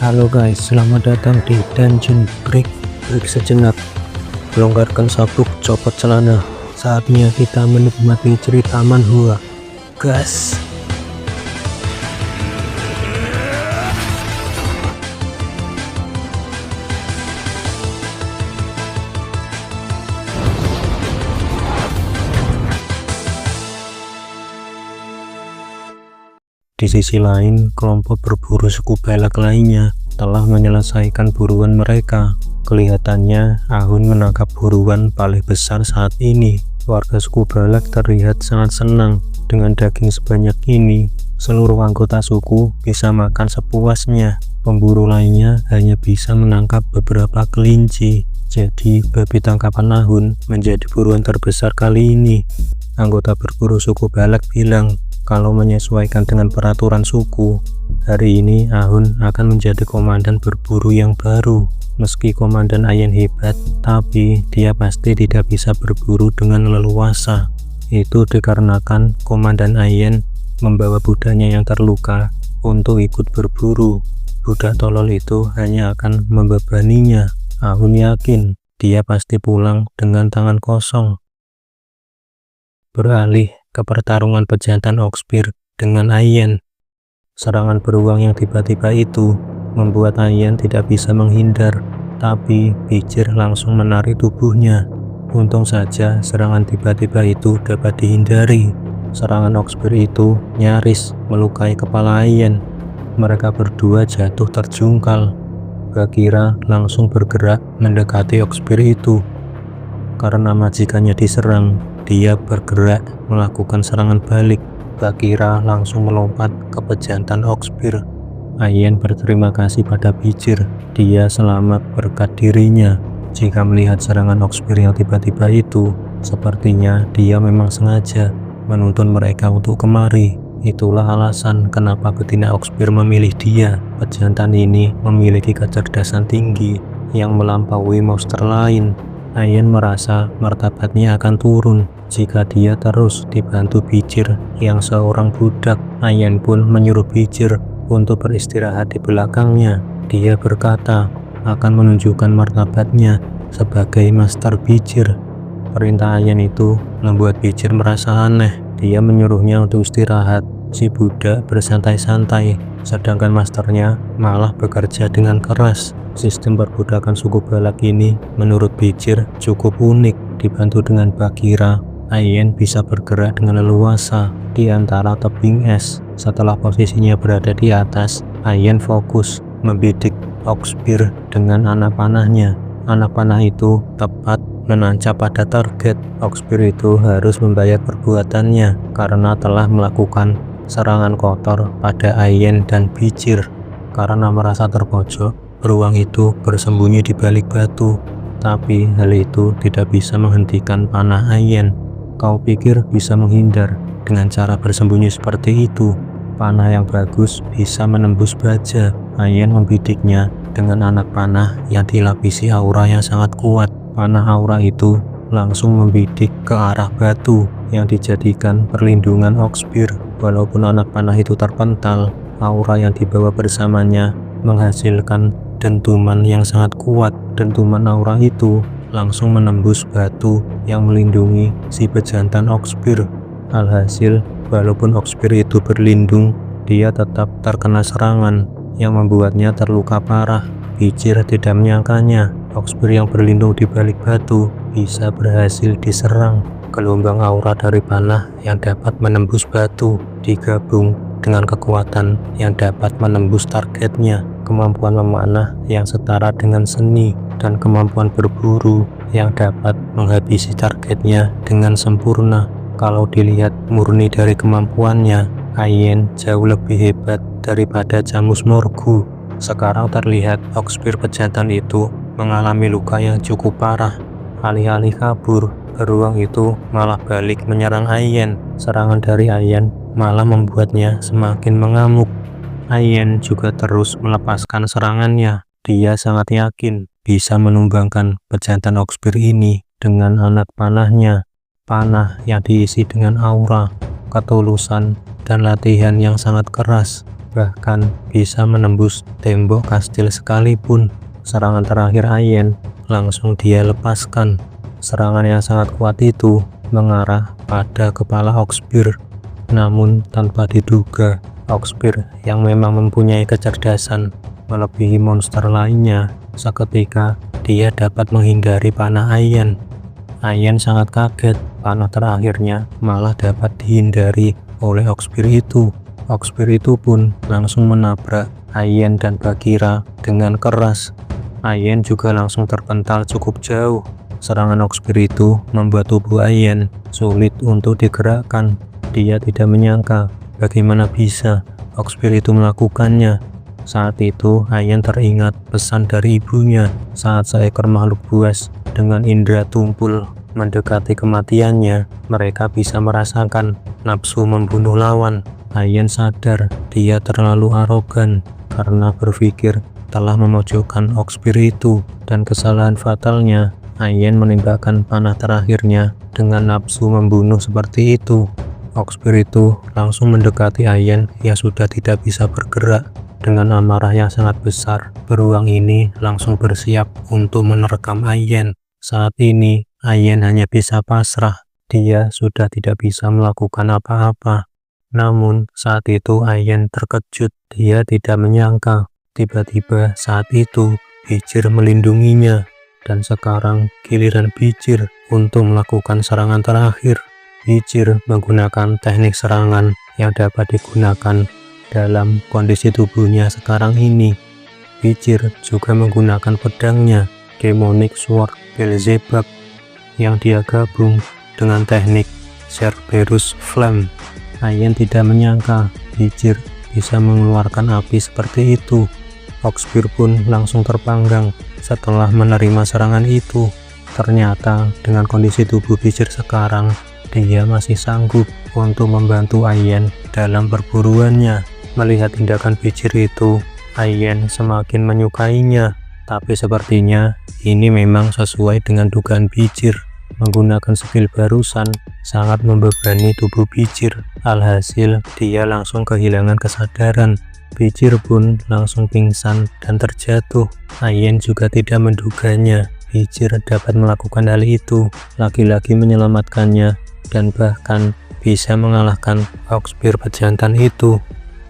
Halo guys, selamat datang di Dungeon Break. Break sejenak, longgarkan sabuk, copot celana. Saatnya kita menikmati cerita manhwa. Gas. Di sisi lain, kelompok berburu suku Balak lainnya telah menyelesaikan buruan mereka. Kelihatannya Ahun menangkap buruan paling besar saat ini. Warga suku Balak terlihat sangat senang dengan daging sebanyak ini. Seluruh anggota suku bisa makan sepuasnya. Pemburu lainnya hanya bisa menangkap beberapa kelinci. Jadi babi tangkapan Ahun menjadi buruan terbesar kali ini. Anggota berburu suku Balak bilang kalau menyesuaikan dengan peraturan suku, hari ini Ahun akan menjadi komandan berburu yang baru. Meski komandan Ayen hebat, tapi dia pasti tidak bisa berburu dengan leluasa. Itu dikarenakan komandan Ayen membawa budanya yang terluka untuk ikut berburu. Budak tolol itu hanya akan membebaninya. Ahun yakin dia pasti pulang dengan tangan kosong. Beralih ke pertarungan pejantan Oxpear dengan Ayen. Serangan beruang yang tiba-tiba itu membuat Ayen tidak bisa menghindar, tapi Bijir langsung menarik tubuhnya. Untung saja serangan tiba-tiba itu dapat dihindari. Serangan Oxpear itu nyaris melukai kepala Ayen. Mereka berdua jatuh terjungkal. Bagheera langsung bergerak mendekati Oxpear itu. Karena majikannya diserang, dia bergerak melakukan serangan balik. Bagheera langsung melompat ke pejantan Oxpear. Ayen berterima kasih pada Bijir. Dia selamat berkat dirinya. Jika melihat serangan Oxpear yang tiba-tiba itu, sepertinya dia memang sengaja menuntun mereka untuk kemari. Itulah alasan kenapa betina Oxpear memilih dia. Pejantan ini memiliki kecerdasan tinggi yang melampaui monster lain. Ayen merasa martabatnya akan turun jika dia terus dibantu Bijir yang seorang budak. Ayen pun menyuruh Bijir untuk beristirahat di belakangnya. Dia berkata akan menunjukkan martabatnya sebagai Master Bijir. Perintah Ayen itu membuat Bijir merasa aneh. Dia menyuruhnya untuk istirahat. Si budak bersantai-santai, sedangkan masternya malah bekerja dengan keras. Sistem perbudakan suku Balak ini menurut Bijir cukup unik. Dibantu dengan Bagheera, Ayen bisa bergerak dengan leluasa di antara tebing es. Setelah posisinya berada di atas, Ayen fokus membidik Oxpear dengan anak panahnya. Anak panah itu tepat menancap pada target. Oxpear itu harus membayar perbuatannya karena telah melakukan serangan kotor pada Ayen dan Bijir. Karena merasa terpojok, beruang itu bersembunyi di balik batu. Tapi hal itu tidak bisa menghentikan panah Ayen. Kau pikir bisa menghindar dengan cara bersembunyi seperti itu? Panah yang bagus bisa menembus baja. Ayen membidiknya dengan anak panah yang dilapisi aura yang sangat kuat. Panah aura itu langsung membidik ke arah batu yang dijadikan perlindungan Oxpear. Walaupun anak panah itu terpental, aura yang dibawa bersamanya menghasilkan dentuman yang sangat kuat. Dentuman aura itu langsung menembus batu yang melindungi si pejantan Oxpear. Alhasil, walaupun Oxpear itu berlindung, dia tetap terkena serangan yang membuatnya terluka parah. Bijir tidak menyangkanya Oxpear yang berlindung di balik batu bisa berhasil diserang. Gelombang aura dari panah yang dapat menembus batu digabung dengan kekuatan yang dapat menembus targetnya, kemampuan memanah yang setara dengan seni, dan kemampuan berburu yang dapat menghabisi targetnya dengan sempurna. Kalau dilihat murni dari kemampuannya, Ayen jauh lebih hebat daripada Camus Morgul. Sekarang terlihat Oxpear pejantan itu mengalami luka yang cukup parah. Alih-alih kabur, beruang itu malah balik menyerang Ayen. Serangan dari Ayen malah membuatnya semakin mengamuk. Ayen juga terus melepaskan serangannya. Dia sangat yakin bisa menumbangkan pejantan Oxpear ini dengan anak panahnya. Panah yang diisi dengan aura, ketulusan, dan latihan yang sangat keras. bahkan bisa menembus tembok kastil sekalipun. Serangan terakhir Ayen langsung dia lepaskan. Serangan yang sangat kuat itu mengarah pada kepala Hawkspear. Namun tanpa diduga, Hawkspear yang memang mempunyai kecerdasan melebihi monster lainnya, seketika dia dapat menghindari panah Ayen. Ayen sangat kaget, panah terakhirnya malah dapat dihindari oleh Hawkspear itu. Hawkspear itu pun langsung menabrak Ayen dan Bagheera dengan keras. Ayen juga langsung terpental cukup jauh. Serangan Hawkspear itu membuat tubuh Ayen sulit untuk digerakkan. Dia tidak menyangka bagaimana bisa Hawkspear itu melakukannya. Saat itu Ayen teringat pesan dari ibunya saat seekor makhluk buas dengan indera tumpul mendekati kematiannya, mereka bisa merasakan nafsu membunuh lawan. Ayen sadar dia terlalu arogan karena berpikir telah memojokkan Hawkspear itu, dan kesalahan fatalnya Ayen menembakkan panah terakhirnya dengan nafsu membunuh seperti itu. Hawkspear itu langsung mendekati Ayen yang sudah tidak bisa bergerak. Dengan amarah yang sangat besar, beruang ini langsung bersiap untuk menerkam Ayen. Saat ini Ayen hanya bisa pasrah, dia sudah tidak bisa melakukan apa-apa. Namun saat itu Ayen terkejut, dia tidak menyangka tiba-tiba saat itu Bijir melindunginya, dan sekarang giliran Bijir untuk melakukan serangan terakhir. Bijir menggunakan teknik serangan yang dapat digunakan dalam kondisi tubuhnya sekarang ini. Bijir juga menggunakan pedangnya Demonic Sword Beelzebub yang dia gabung dengan teknik Cerberus Flame. Ayen tidak menyangka Bijir bisa mengeluarkan api seperti itu. Hawkspear pun langsung terpanggang setelah menerima serangan itu. Ternyata dengan kondisi tubuh Bijir sekarang, dia masih sanggup untuk membantu Ayen dalam perburuannya. Melihat tindakan Bijir itu, Ayen semakin menyukainya. Tapi sepertinya ini memang sesuai dengan dugaan Bijir. Menggunakan skill barusan sangat membebani tubuh Bijir. Alhasil dia langsung kehilangan kesadaran. Bijir pun langsung pingsan dan terjatuh. Ayen juga tidak menduganya Bijir dapat melakukan hal itu. Laki-laki menyelamatkannya dan bahkan bisa mengalahkan Hawkspear pejantan itu.